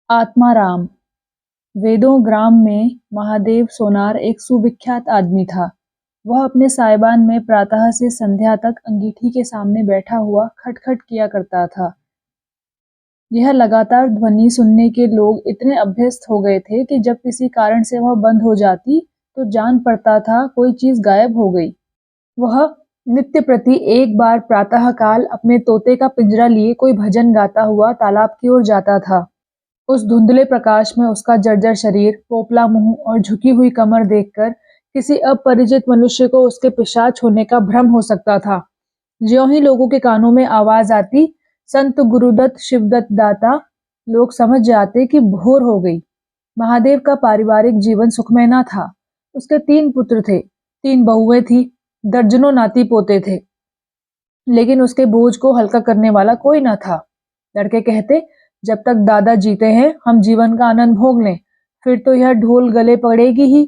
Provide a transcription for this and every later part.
आत्माराम। वेदों ग्राम में महादेव सोनार एक सुविख्यात आदमी था। वह अपने साइबान में प्रातः से संध्या तक अंगीठी के सामने बैठा हुआ खटखट किया करता था। यह लगातार ध्वनि सुनने के लोग इतने अभ्यस्त हो गए थे कि जब किसी कारण से वह बंद हो जाती तो जान पड़ता था कोई चीज गायब हो गई। वह नित्य प्रति एक बार प्रातः काल अपने तोते का पिंजरा लिए कोई भजन गाता हुआ तालाब की ओर जाता था। उस धुंधले प्रकाश में उसका जर्जर शरीर, पोपला मुंह और झुकी हुई कमर देखकर किसी अपरिचित मनुष्य को उसके पिशाच होने का भ्रम हो सकता था। ज्यों ही लोगों के कानों में आवाज आती, संत गुरुदत्त शिवदत्त दाता, लोग समझ जाते कि भोर हो गई। महादेव का पारिवारिक जीवन सुखमय न था। उसके 3 पुत्र थे, 3 बहुएं थी, दर्जनों नाती पोते थे, लेकिन उसके बोझ को हल्का करने वाला कोई न था। लड़के कहते, जब तक दादा जीते हैं हम जीवन का आनंद भोग लें, फिर तो यह ढोल गले पड़ेगी ही।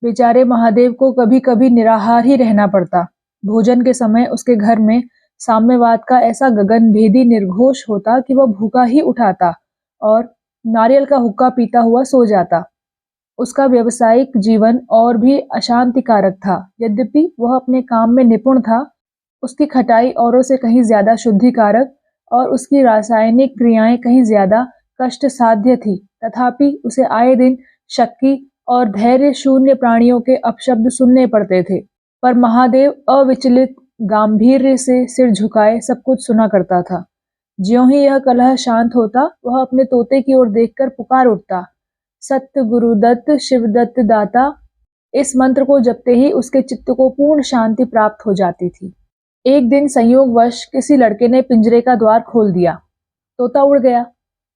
बेचारे महादेव को कभी कभी निराहार ही रहना पड़ता। भोजन के समय उसके घर में साम्यवाद का ऐसा गगनभेदी निर्घोष होता कि वह भूखा ही उठाता और नारियल का हुक्का पीता हुआ सो जाता। उसका व्यवसायिक जीवन और भी अशांतिकारक था। यद्यपि वह अपने काम में निपुण था, उसकी खटाई औरों से कहीं ज्यादा शुद्धिकारक और उसकी रासायनिक क्रियाएं कहीं ज्यादा कष्ट साध्य थी। तथापि उसे आए दिन शक्की और धैर्य शून्य प्राणियों के अपशब्द सुनने पड़ते थे। पर महादेव अविचलित गांभीर्य से सिर झुकाए सब कुछ सुना करता था। ज्यों ही यह कलह शांत होता, वह अपने तोते की ओर देखकर पुकार उठता, सत्य गुरुदत्त शिवदत्त दाता। इस मंत्र को जपते ही उसके चित्त को पूर्ण शांति प्राप्त हो जाती थी। एक दिन संयोगवश किसी लड़के ने पिंजरे का द्वार खोल दिया। तोता उड़ गया।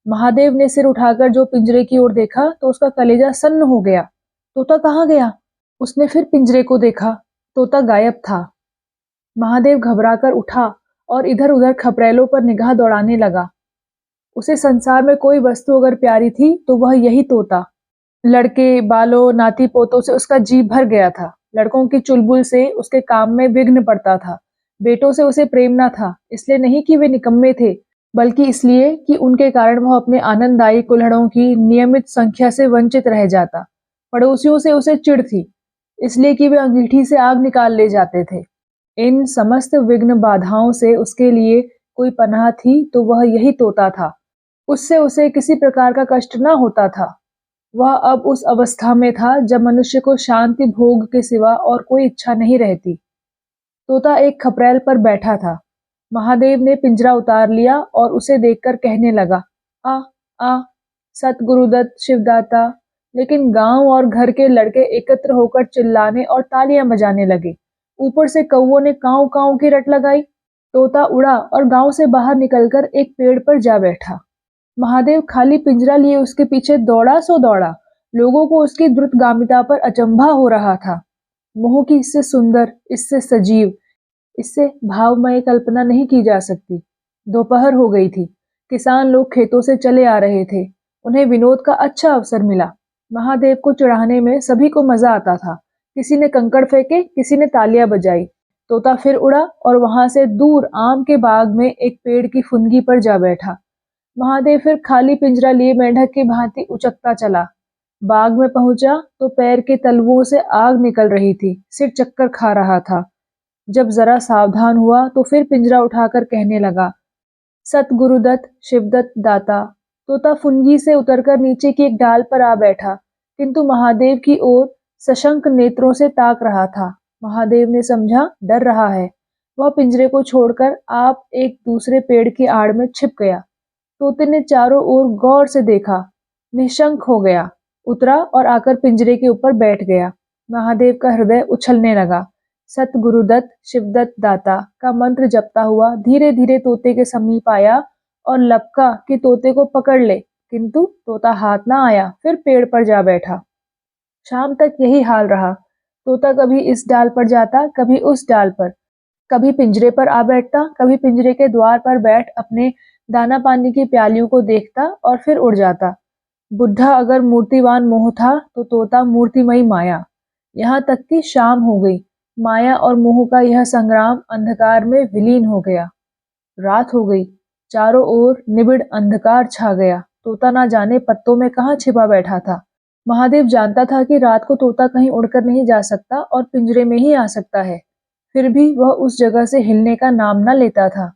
महादेव ने सिर उठाकर जो पिंजरे की ओर देखा तो उसका कलेजा सन्न हो गया। तोता कहाँ गया? उसने फिर पिंजरे को देखा, तोता गायब था। महादेव घबराकर उठा और इधर उधर खपरेलों पर निगाह दौड़ाने लगा। उसे संसार में कोई वस्तु अगर प्यारी थी तो वह यही तोता। लड़के, बालों, नाती पोतों से उसका जी भर गया था। लड़कों की चुलबुल से उसके काम में विघ्न पड़ता था। बेटों से उसे प्रेम न था, इसलिए नहीं कि वे निकम्मे थे, बल्कि इसलिए कि उनके कारण वह अपने आनंददायी कुल्हड़ों की नियमित संख्या से वंचित रह जाता। पड़ोसियों से उसे चिढ़ थी, इसलिए कि वे अंगीठी से आग निकाल ले जाते थे। इन समस्त विघ्न बाधाओं से उसके लिए कोई पनाह थी तो वह यही तोता था। उससे उसे किसी प्रकार का कष्ट न होता था। वह अब उस अवस्था में था जब मनुष्य को शांति भोग के सिवा और कोई इच्छा नहीं रहती। तोता एक खपरेल पर बैठा था। महादेव ने पिंजरा उतार लिया और उसे देखकर कहने लगा, आ आ सत गुरुदत्त शिवदाता। लेकिन गांव और घर के लड़के एकत्र होकर चिल्लाने और तालियां बजाने लगे। ऊपर से कौवों ने काऊ काऊ की रट लगाई। तोता उड़ा और गांव से बाहर निकलकर एक पेड़ पर जा बैठा। महादेव खाली पिंजरा लिए उसके पीछे दौड़ा सो दौड़ा। लोगों को उसकी द्रुतगामिता पर अचंभा हो रहा था। मोह की इससे सुंदर, इससे सजीव, इससे भावमय कल्पना नहीं की जा सकती। दोपहर हो गई थी। किसान लोग खेतों से चले आ रहे थे। उन्हें विनोद का अच्छा अवसर मिला। महादेव को चिढ़ाने में सभी को मजा आता था। किसी ने कंकड़ फेंके, किसी ने तालियां बजाई। तोता फिर उड़ा और वहां से दूर आम के बाग में एक पेड़ की फुनगी पर जा बैठा। महादेव फिर खाली पिंजरा लिए मेंढक की भांति उचकता चला। बाग में पहुंचा तो पैर के तलवों से आग निकल रही थी, सिर चक्कर खा रहा था। जब जरा सावधान हुआ तो फिर पिंजरा उठाकर कहने लगा, सत गुरुदत्त शिवदत्त दाता। तोता फुनगी से उतरकर नीचे की एक डाल पर आ बैठा, किंतु महादेव की ओर सशंक नेत्रों से ताक रहा था। महादेव ने समझा डर रहा है। वह पिंजरे को छोड़कर आप एक दूसरे पेड़ की आड़ में छिप गया। तोते ने चारों ओर गौर से देखा, निशंक हो गया, उतरा और आकर पिंजरे के ऊपर बैठ गया। महादेव का हृदय उछलने लगा। सत गुरुदत्त शिवदत्त दाता का मंत्र जपता हुआ धीरे धीरे तोते के समीप आया और लपका कि तोते को पकड़ ले, किंतु तोता हाथ ना आया। फिर पेड़ पर जा बैठा। शाम तक यही हाल रहा। तोता कभी इस डाल पर जाता, कभी उस डाल पर, कभी पिंजरे पर आ बैठता, कभी पिंजरे के द्वार पर बैठ अपने दाना पानी की प्यालियों को देखता और फिर उड़ जाता। बुढ़ा अगर मूर्तिवान मोह था तो तोता मूर्तिमयी माया। यहाँ तक कि शाम हो गई। माया और मोह का यह संग्राम अंधकार में विलीन हो गया। रात हो गई। चारों ओर निबिड़ अंधकार छा गया। तोता ना जाने पत्तों में कहाँ छिपा बैठा था। महादेव जानता था कि रात को तोता कहीं उड़कर नहीं जा सकता और पिंजरे में ही आ सकता है। फिर भी वह उस जगह से हिलने का नाम न लेता था।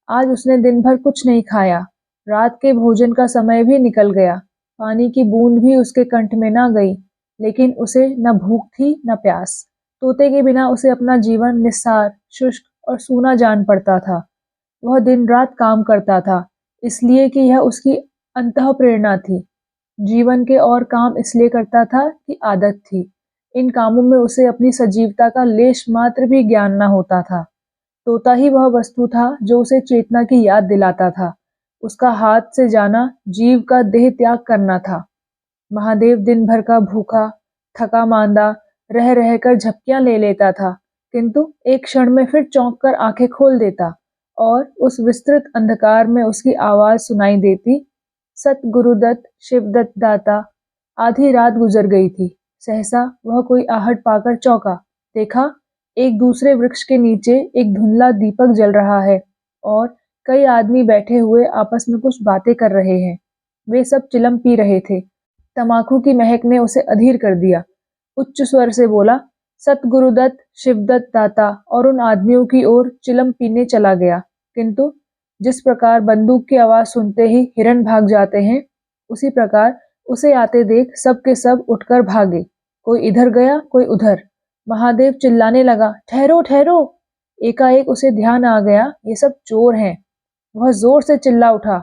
आज उसने दिन भर कुछ नहीं खाया। रात के भोजन का समय भी निकल गया। पानी की बूंद भी उसके कंठ में न गई, लेकिन उसे न भूख थी न प्यास। तोते के बिना उसे अपना जीवन निस्सार, शुष्क और सूना जान पड़ता था। वह दिन रात काम करता था, इसलिए कि यह उसकी अंतःप्रेरणा थी। जीवन के और काम इसलिए करता था कि आदत थी। इन कामों में उसे अपनी सजीवता का लेश मात्र भी ज्ञान न होता था। तोता ही वह वस्तु था जो उसे चेतना की याद दिलाता था। उसका हाथ से जाना जीव का देह त्याग करना था। महादेव दिन भर का भूखा, थका मांदा रह रहकर झपकियां ले लेता था, किंतु एक क्षण में फिर चौंक कर आंखें खोल देता और उस विस्तृत अंधकार में उसकी आवाज सुनाई देती, सत गुरुदत्त शिवदत्त दाता। आधी रात गुजर गई थी। सहसा वह कोई आहट पाकर चौंका। देखा, एक दूसरे वृक्ष के नीचे एक धुंधला दीपक जल रहा है और कई आदमी बैठे हुए आपस में कुछ बातें कर रहे हैं। वे सब चिलम पी रहे थे। तमाकू की महक ने उसे अधीर कर दिया। उच्च स्वर से बोला, सतगुरुदत्त शिवदत्त दाता, और उन आदमियों की ओर चिलम पीने चला गया। किंतु जिस प्रकार बंदूक की आवाज सुनते ही हिरन भाग जाते हैं, उसी प्रकार उसे आते देख सब के सब उठकर भागे। कोई इधर गया, कोई उधर। महादेव चिल्लाने लगा, ठहरो ठहरो। एकाएक उसे ध्यान आ गया, ये सब चोर हैं। वह जोर से चिल्ला उठा,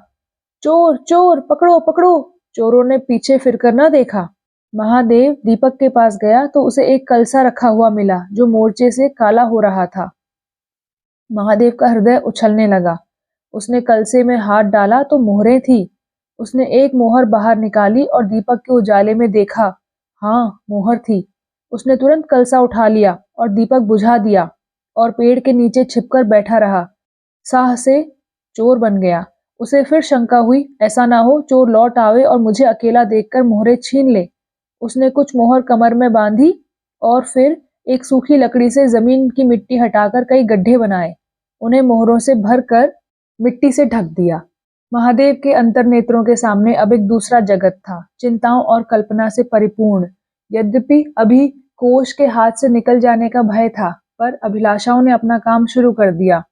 चोर चोर, पकड़ो पकड़ो। चोरों ने पीछे फिरकर न देखा। महादेव दीपक के पास गया तो उसे एक कलसा रखा हुआ मिला जो मोर्चे से काला हो रहा था। महादेव का हृदय उछलने लगा। उसने कलसे में हाथ डाला तो मोहरें थी। उसने एक मोहर बाहर निकाली और दीपक के उजाले में देखा। हाँ, मोहर थी। उसने तुरंत कलसा उठा लिया और दीपक बुझा दिया और पेड़ के नीचे छिपकर बैठा रहा। साह से चोर बन गया। उसे फिर शंका हुई, ऐसा ना हो चोर लौट आवे और मुझे अकेला देखकर मोहरें छीन ले। उसने कुछ मोहर कमर में बांधी और फिर एक सूखी लकड़ी से जमीन की मिट्टी हटाकर कई गड्ढे बनाए। उन्हें मोहरों से भरकर मिट्टी से ढक दिया। महादेव के अंतर्नेत्रों के सामने अब एक दूसरा जगत था, चिंताओं और कल्पना से परिपूर्ण। यद्यपि अभी कोष के हाथ से निकल जाने का भय था, पर अभिलाषाओं ने अपना काम शुरू कर दिया।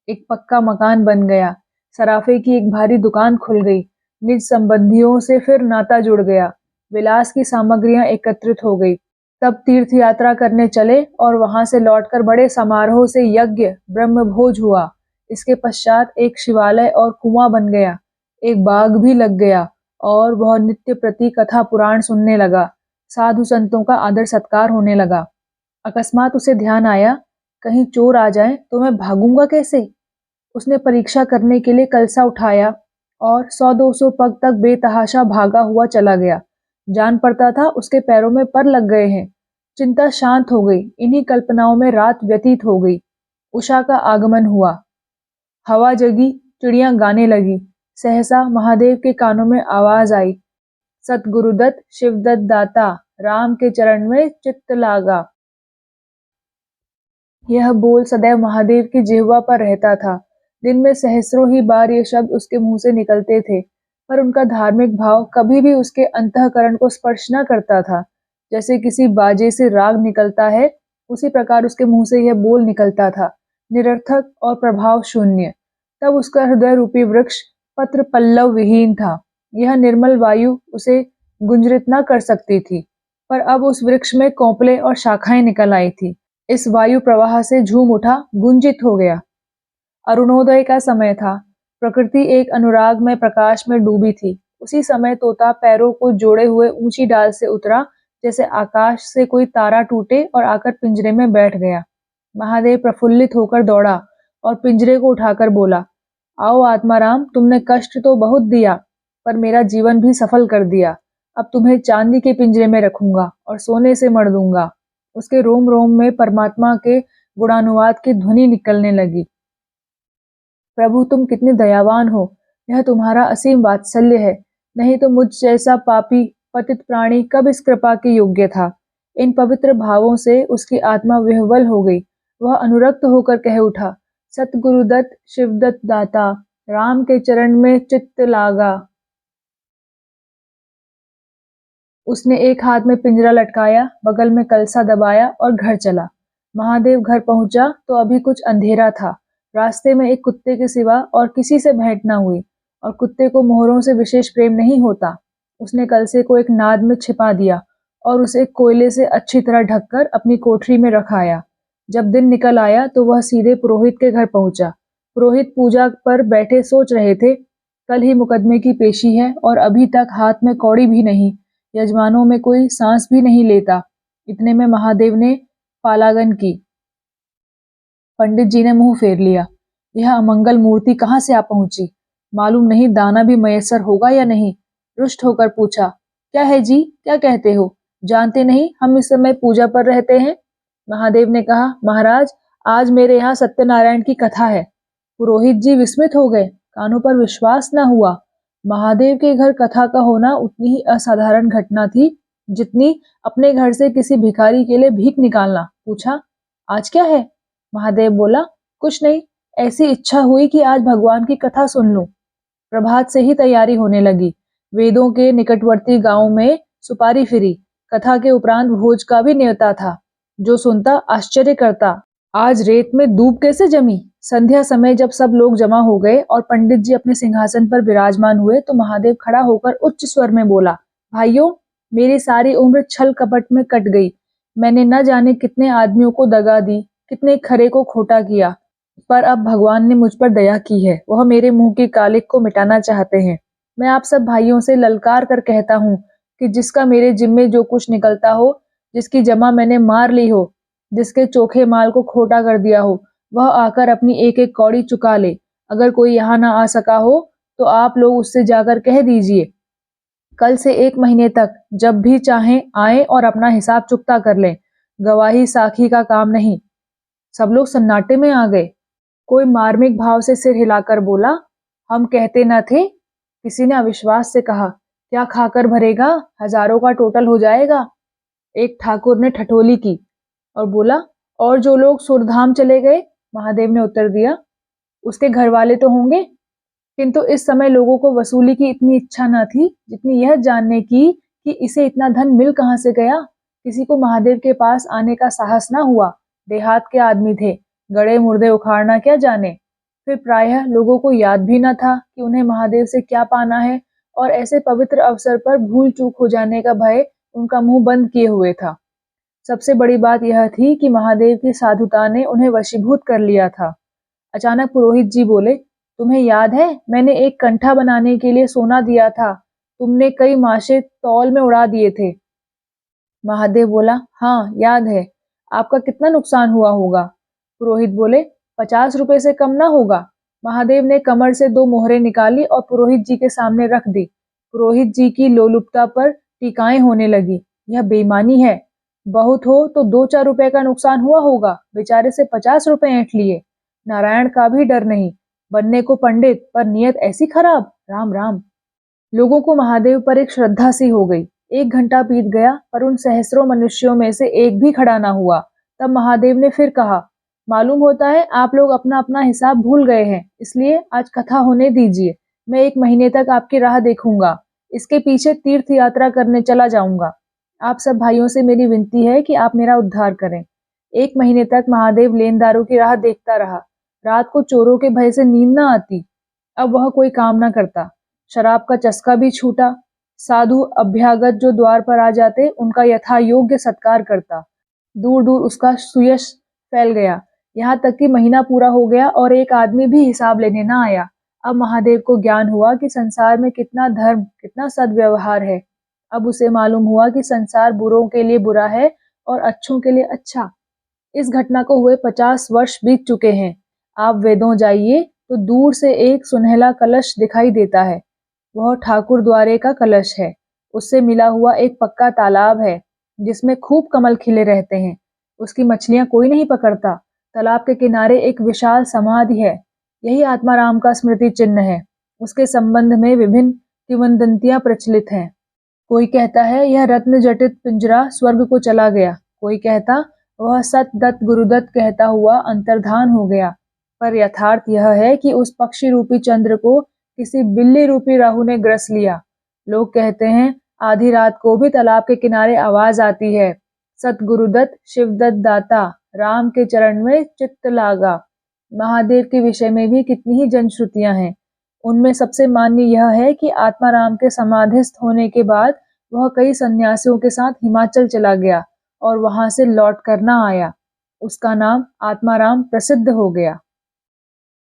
एक पक्का मकान बन गया, सराफे की एक भारी दुकान खुल गई, निज संबंधियों से फिर नाता जुड़ गया, विलास की सामग्रियां एकत्रित हो गई। तब तीर्थ यात्रा करने चले और वहां से लौटकर बड़े समारोह से यज्ञ ब्रह्मभोज हुआ। इसके पश्चात एक शिवालय और कुआं बन गया, एक बाग भी लग गया और वह नित्य प्रति कथा पुराण सुनने लगा। साधु संतों का आदर सत्कार होने लगा। अकस्मात उसे ध्यान आया, कहीं चोर आ जाए तो मैं भागूंगा कैसे। उसने परीक्षा करने के लिए कलसा उठाया और 100-200 पग तक बेतहाशा भागा हुआ चला गया। जान पड़ता था उसके पैरों में पर लग गए हैं। चिंता शांत हो गई। इन्हीं कल्पनाओं में रात व्यतीत हो गई। उषा का आगमन हुआ। हवा जगी, चिड़ियां गाने लगी। सहसा महादेव के कानों में आवाज आई, सतगुरुदत्त शिवदत्त दाता, राम के चरण में चित्त लागा। यह बोल सदैव महादेव की जिह्वा पर रहता था। दिन में सहस्रों ही बार ये शब्द उसके मुंह से निकलते थे, पर उनका धार्मिक भाव कभी भी उसके अंतःकरण को स्पर्श न करता था। जैसे किसी बाजे से राग निकलता है, उसी प्रकार उसके मुंह से यह बोल निकलता था, निरर्थक और प्रभाव शून्य। तब उसका हृदय रूपी वृक्ष पत्र पल्लव विहीन था। यह निर्मल वायु उसे गुंजरित न कर सकती थी, पर अब उस वृक्ष में कोंपले और शाखाएं निकल आई थी। इस वायु प्रवाह से झूम उठा, गुंजित हो गया। अरुणोदय का समय था। प्रकृति एक अनुराग में प्रकाश में डूबी थी। उसी समय तोता पैरों को जोड़े हुए ऊंची डाल से उतरा, जैसे आकाश से कोई तारा टूटे और आकर पिंजरे में बैठ गया। महादेव प्रफुल्लित होकर दौड़ा और पिंजरे को उठाकर बोला, आओ आत्माराम, तुमने कष्ट तो बहुत दिया, पर मेरा जीवन भी सफल कर दिया। अब तुम्हें चांदी के पिंजरे में रखूंगा और सोने से मढ़ दूंगा। उसके रोम रोम में परमात्मा के गुणानुवाद की ध्वनि निकलने लगी। प्रभु, तुम कितने दयावान हो। यह तुम्हारा असीम वात्सल्य है, नहीं तो मुझ जैसा पापी पतित प्राणी कब इस कृपा के योग्य था। इन पवित्र भावों से उसकी आत्मा विह्वल हो गई। वह अनुरक्त होकर कह उठा, सतगुरुदत्त शिवदत्त दाता, राम के चरण में चित्त लागा। उसने एक हाथ में पिंजरा लटकाया, बगल में कलसा दबाया और घर चला। महादेव घर पहुंचा तो अभी कुछ अंधेरा था। रास्ते में एक कुत्ते के सिवा और किसी से भेंट न हुई, और कुत्ते को मोहरों से विशेष प्रेम नहीं होता। उसने कलसे को एक नाद में छिपा दिया और उसे कोयले से अच्छी तरह ढककर अपनी कोठरी में रखाया। जब दिन निकल आया तो वह सीधे पुरोहित के घर पहुंचा। पुरोहित पूजा पर बैठे सोच रहे थे, कल ही मुकदमे की पेशी है और अभी तक हाथ में कौड़ी भी नहीं, यजमानों में कोई सांस भी नहीं लेता। इतने में महादेव ने पालागन की। पंडित जी ने मुंह फेर लिया। यह अमंगल मूर्ति कहाँ से आ पहुंची? मालूम नहीं दाना भी मयस्सर होगा या नहीं। रुष्ट होकर पूछा, क्या है जी, क्या कहते हो? जानते नहीं हम इस समय पूजा पर रहते हैं? महादेव ने कहा, महाराज आज मेरे यहाँ सत्यनारायण की कथा है। पुरोहित जी विस्मित हो गए, कानों पर विश्वास न हुआ। महादेव के घर कथा का होना उतनी ही असाधारण घटना थी जितनी अपने घर से किसी भिखारी के लिए भीख निकालना। पूछा, आज क्या है? महादेव बोला, कुछ नहीं, ऐसी इच्छा हुई कि आज भगवान की कथा सुन लूं। प्रभात से ही तैयारी होने लगी। वेदों के निकटवर्ती गांव में सुपारी फिरी। कथा के उपरांत भोज का भी न्योता था। जो सुनता आश्चर्य करता, आज रेत में दूब कैसे जमी? संध्या समय जब सब लोग जमा हो गए और पंडित जी अपने सिंहासन पर विराजमान हुए तो महादेव खड़ा होकर उच्च स्वर में बोला, भाइयों, मेरी सारी उम्र छल कपट में कट गई। मैंने न जाने कितने आदमियों को दगा दी, कितने खरे को खोटा किया, पर अब भगवान ने मुझ पर दया की है। वह मेरे मुंह की कालिक को मिटाना चाहते हैं। मैं आप सब भाइयों से ललकार कर कहता हूँ कि जिसका मेरे जिम्मे जो कुछ निकलता हो, जिसकी जमा मैंने मार ली हो, जिसके चोखे माल को खोटा कर दिया हो, वह आकर अपनी एक एक कौड़ी चुका ले। अगर कोई यहाँ ना आ सका हो तो आप लोग उससे जाकर कह दीजिए, कल से 1 महीने तक जब भी चाहें आए और अपना हिसाब चुकता कर लें। गवाही साखी का काम नहीं। सब लोग सन्नाटे में आ गए। कोई मार्मिक भाव से सिर हिलाकर बोला, हम कहते न थे? किसी ने अविश्वास से कहा, क्या खाकर भरेगा, हजारों का टोटल हो जाएगा। एक ठाकुर ने ठठोली की और बोला, और जो लोग सुरधाम चले गए? महादेव ने उत्तर दिया, उसके घर वाले तो होंगे। किंतु इस समय लोगों को वसूली की इतनी इच्छा न थी जितनी यह जानने की कि इसे इतना धन मिल कहां से गया। किसी को महादेव के पास आने का साहस न हुआ। देहात के आदमी थे, गड़े मुर्दे उखाड़ना क्या जाने। फिर प्रायः लोगों को याद भी न था कि उन्हें महादेव से क्या पाना है, और ऐसे पवित्र अवसर पर भूल चूक हो जाने का भय उनका मुंह बंद किए हुए था। सबसे बड़ी बात यह थी कि महादेव की साधुता ने उन्हें वशीभूत कर लिया था। अचानक पुरोहित जी बोले, तुम्हें याद है मैंने एक कंठा बनाने के लिए सोना दिया था, तुमने कई माशे तौल में उड़ा दिए थे। महादेव बोला, हाँ याद है। आपका कितना नुकसान हुआ होगा? पुरोहित बोले, 50 रुपए से कम ना होगा। महादेव ने कमर से 2 मोहरें निकाली और पुरोहित जी के सामने रख दी। पुरोहित जी की लोलुपता पर टीकाएं होने लगी। यह बेईमानी है। बहुत हो तो 2-4 रुपए का नुकसान हुआ होगा, बेचारे से 50 रुपए ऐंठ लिए। नारायण का भी डर नहीं, बनने को पंडित पर नियत ऐसी खराब। राम राम। लोगों को महादेव पर एक श्रद्धा सी हो गई। 1 घंटा बीत गया पर उन सहस्रों मनुष्यों में से एक भी खड़ा ना हुआ। तब महादेव ने फिर कहा, मालूम होता है आप लोग अपना अपना हिसाब भूल गए हैं, इसलिए आज कथा होने दीजिए। मैं 1 महीने तक आपकी राह देखूंगा, इसके पीछे तीर्थ यात्रा करने चला जाऊंगा। आप सब भाइयों से मेरी विनती है कि आप मेरा उद्धार करें। 1 महीने तक महादेव लेनदारों की राह देखता रहा। रात को चोरों के भय से नींद न आती। अब वह कोई काम न करता। शराब का चस्का भी छूटा। साधु अभ्यागत जो द्वार पर आ जाते उनका यथा योग्य सत्कार करता। दूर दूर उसका सुयश फैल गया। यहाँ तक कि महीना पूरा हो गया और एक आदमी भी हिसाब लेने न आया। अब महादेव को ज्ञान हुआ कि संसार में कितना धर्म, कितना सद्व्यवहार है। अब उसे मालूम हुआ कि संसार बुरों के लिए बुरा है और अच्छों के लिए अच्छा। इस घटना को हुए 50 वर्ष बीत चुके हैं। आप वेदों जाइए तो दूर से एक सुनहला कलश दिखाई देता है। वह ठाकुर द्वारे का कलश है। उससे मिला हुआ एक पक्का तालाब है जिसमें खूब कमल खिले रहते हैं। उसकी मछलियां कोई नहीं पकड़ता। तालाब के किनारे एक विशाल समाधि है। यही आत्माराम का स्मृति चिन्ह है। उसके संबंध में विभिन्न किंवदंतियां प्रचलित हैं। कोई कहता है यह रत्न जटित पिंजरा स्वर्ग को चला गया। कोई कहता वह सतदत्त गुरुदत्त कहता हुआ अंतर्धान हो गया। पर यथार्थ यह है कि उस पक्षी रूपी चंद्र को किसी बिल्ली रूपी राहु ने ग्रस लिया। लोग कहते हैं आधी रात को भी तालाब के किनारे आवाज आती है, सतगुरुदत्त शिवदत्त दाता, राम के चरण में चित्त लागा। महादेव के विषय में भी कितनी ही जनश्रुतियां हैं। उनमें सबसे मान्य यह है कि आत्माराम के समाधिस्थ होने के बाद वह कई सन्यासियों के साथ हिमाचल चला गया और वहां से लौट कर न आया। उसका नाम आत्माराम प्रसिद्ध हो गया।